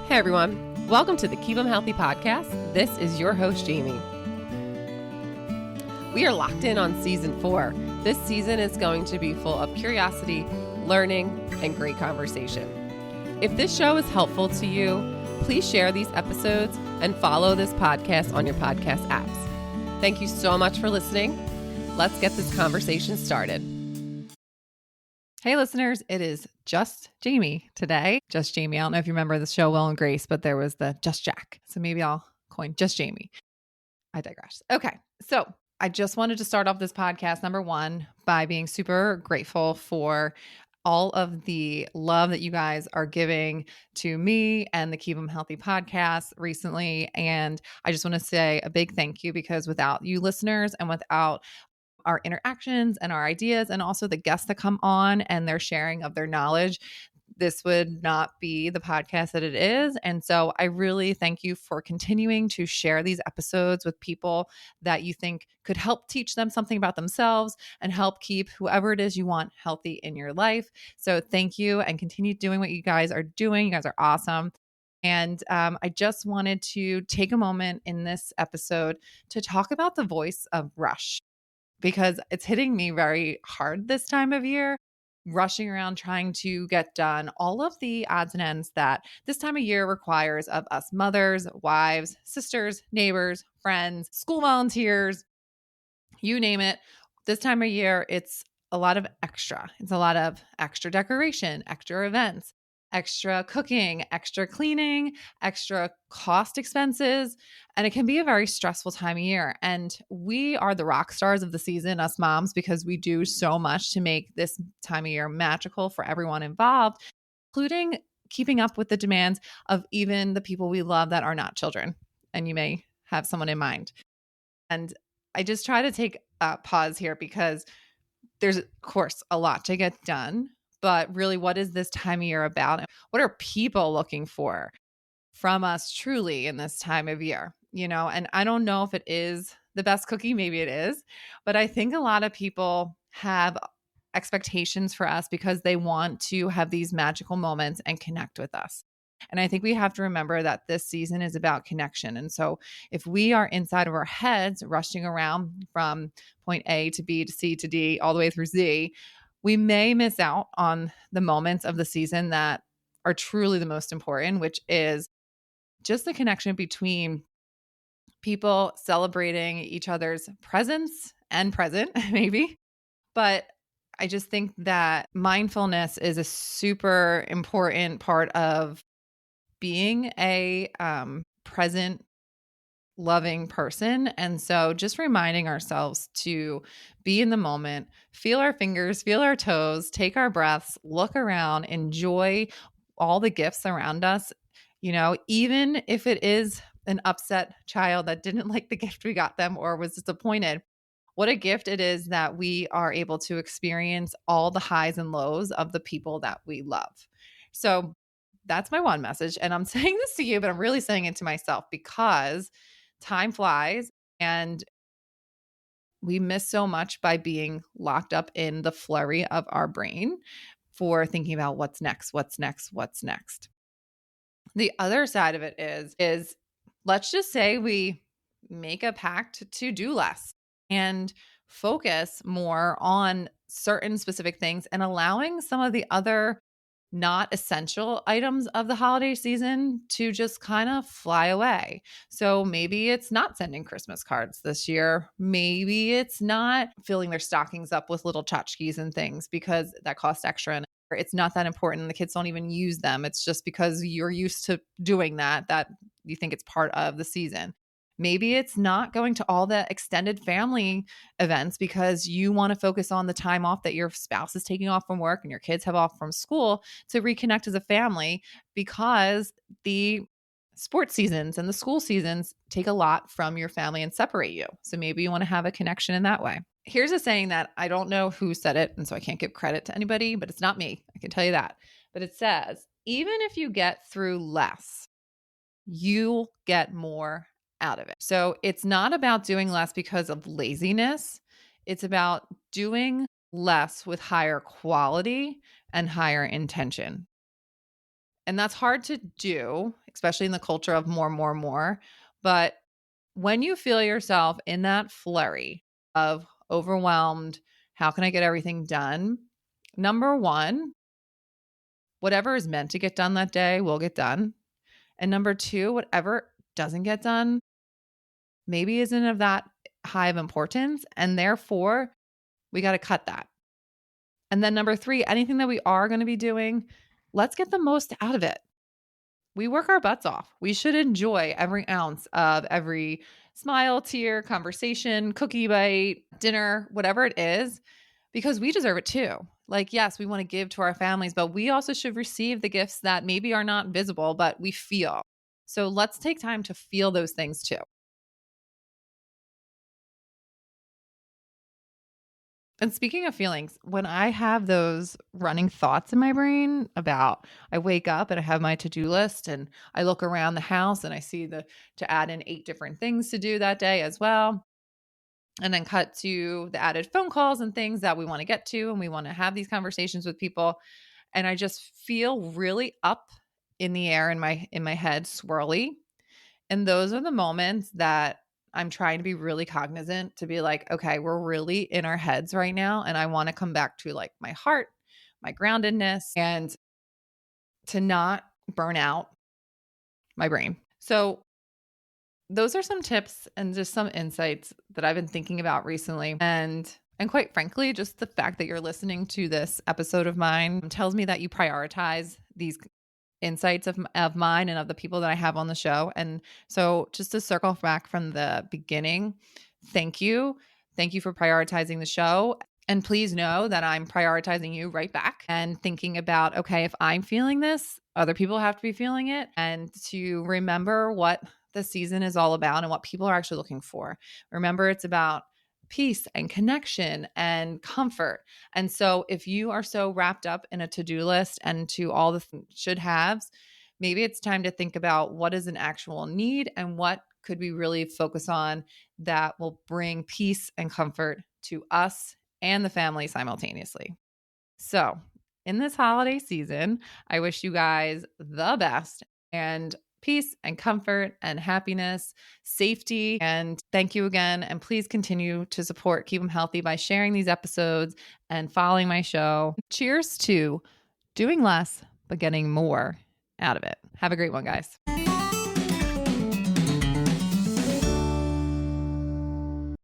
Hey everyone, welcome to the Keep 'em Healthy podcast. This is your host, Jamie. We are locked in on season 4. This season is going to be full of curiosity, learning, and great conversation. If this show is helpful to you, please share these episodes and follow this podcast on your podcast apps. Thank you so much for listening. Let's get this conversation started. Hey listeners, it is Just Jamie today. Just Jamie. I don't know if you remember the show Will and Grace, but there was the Just Jack. So maybe I'll coin Just Jamie. I digress. Okay. So I just wanted to start off this podcast, number one, by being super grateful for all of the love that you guys are giving to me and the Keep 'em Healthy podcast recently. And I just want to say a big thank you, because without you listeners and without our interactions and our ideas, and also the guests that come on and their sharing of their knowledge, this would not be the podcast that it is. And so I really thank you for continuing to share these episodes with people that you think could help teach them something about themselves and help keep whoever it is you want healthy in your life. So thank you, and continue doing what you guys are doing. You guys are awesome. And I just wanted to take a moment in this episode to talk about the voice of rush, because it's hitting me very hard this time of year, rushing around trying to get done all of the odds and ends that this time of year requires of us mothers, wives, sisters, neighbors, friends, school volunteers, you name it. This time of year, it's a lot of extra. It's a lot of extra decoration, extra events, extra cooking, extra cleaning, extra cost expenses. And it can be a very stressful time of year. And we are the rock stars of the season, us moms, because we do so much to make this time of year magical for everyone involved, including keeping up with the demands of even the people we love that are not children. And you may have someone in mind. And I just try to take a pause here, because there's, of course, a lot to get done. But really, what is this time of year about? What are people looking for from us truly in this time of year? And I don't know if it is the best cookie. Maybe it is. But I think a lot of people have expectations for us because they want to have these magical moments and connect with us. And I think we have to remember that this season is about connection. And so if we are inside of our heads, rushing around from point A to B to C to D, all the way through Z, we may miss out on the moments of the season that are truly the most important, which is just the connection between people celebrating each other's presence and present, maybe. But I just think that mindfulness is a super important part of being a present, loving person. And so just reminding ourselves to be in the moment, feel our fingers, feel our toes, take our breaths, look around, enjoy all the gifts around us, even if it is an upset child that didn't like the gift we got them or was disappointed. What a gift it is that we are able to experience all the highs and lows of the people that we love. So that's my one message. And I'm saying this to you, but I'm really saying it to myself, because time flies and we miss so much by being locked up in the flurry of our brain for thinking about what's next, what's next, what's next. The other side of it is let's just say we make a pact to do less and focus more on certain specific things, and allowing some of the other not essential items of the holiday season to just kind of fly away. So maybe it's not sending Christmas cards this year. Maybe it's not filling their stockings up with little tchotchkes and things because that costs extra, and it's not that important. The kids don't even use them. It's just because you're used to doing that you think it's part of the season. Maybe it's not going to all the extended family events because you want to focus on the time off that your spouse is taking off from work and your kids have off from school to reconnect as a family, because the sports seasons and the school seasons take a lot from your family and separate you. So maybe you want to have a connection in that way. Here's a saying that I don't know who said it, and so I can't give credit to anybody, but it's not me. I can tell you that. But it says, even if you get through less, you'll get more out of it. So it's not about doing less because of laziness. It's about doing less with higher quality and higher intention. And that's hard to do, especially in the culture of more, more, more. But when you feel yourself in that flurry of overwhelmed, how can I get everything done? Number one, whatever is meant to get done that day will get done. And number two, whatever doesn't get done maybe isn't of that high of importance. And therefore, we got to cut that. And then number three, anything that we are going to be doing, let's get the most out of it. We work our butts off. We should enjoy every ounce of every smile, tear, conversation, cookie bite, dinner, whatever it is, because we deserve it too. Like, yes, we want to give to our families, but we also should receive the gifts that maybe are not visible, but we feel. So let's take time to feel those things too. And speaking of feelings, when I have those running thoughts in my brain about I wake up and I have my to-do list and I look around the house and I see to add in 8 different things to do that day as well. And then cut to the added phone calls and things that we want to get to and we want to have these conversations with people. And I just feel really up in the air in my head, swirly. And those are the moments that I'm trying to be really cognizant to be like, okay, we're really in our heads right now. And I want to come back to like my heart, my groundedness, and to not burn out my brain. So those are some tips and just some insights that I've been thinking about recently. And quite frankly, just the fact that you're listening to this episode of mine tells me that you prioritize these insights of mine and of the people that I have on the show. And so just to circle back from the beginning, thank you. Thank you for prioritizing the show. And please know that I'm prioritizing you right back and thinking about, okay, if I'm feeling this, other people have to be feeling it. And to remember what the season is all about and what people are actually looking for. Remember, it's about peace and connection and comfort. And so if you are so wrapped up in a to-do list and to all the should haves, maybe it's time to think about what is an actual need and what could we really focus on that will bring peace and comfort to us and the family simultaneously. So in this holiday season, I wish you guys the best and peace and comfort and happiness, safety. And thank you again. And please continue to support Keep Them Healthy by sharing these episodes and following my show. Cheers to doing less, but getting more out of it. Have a great one, guys.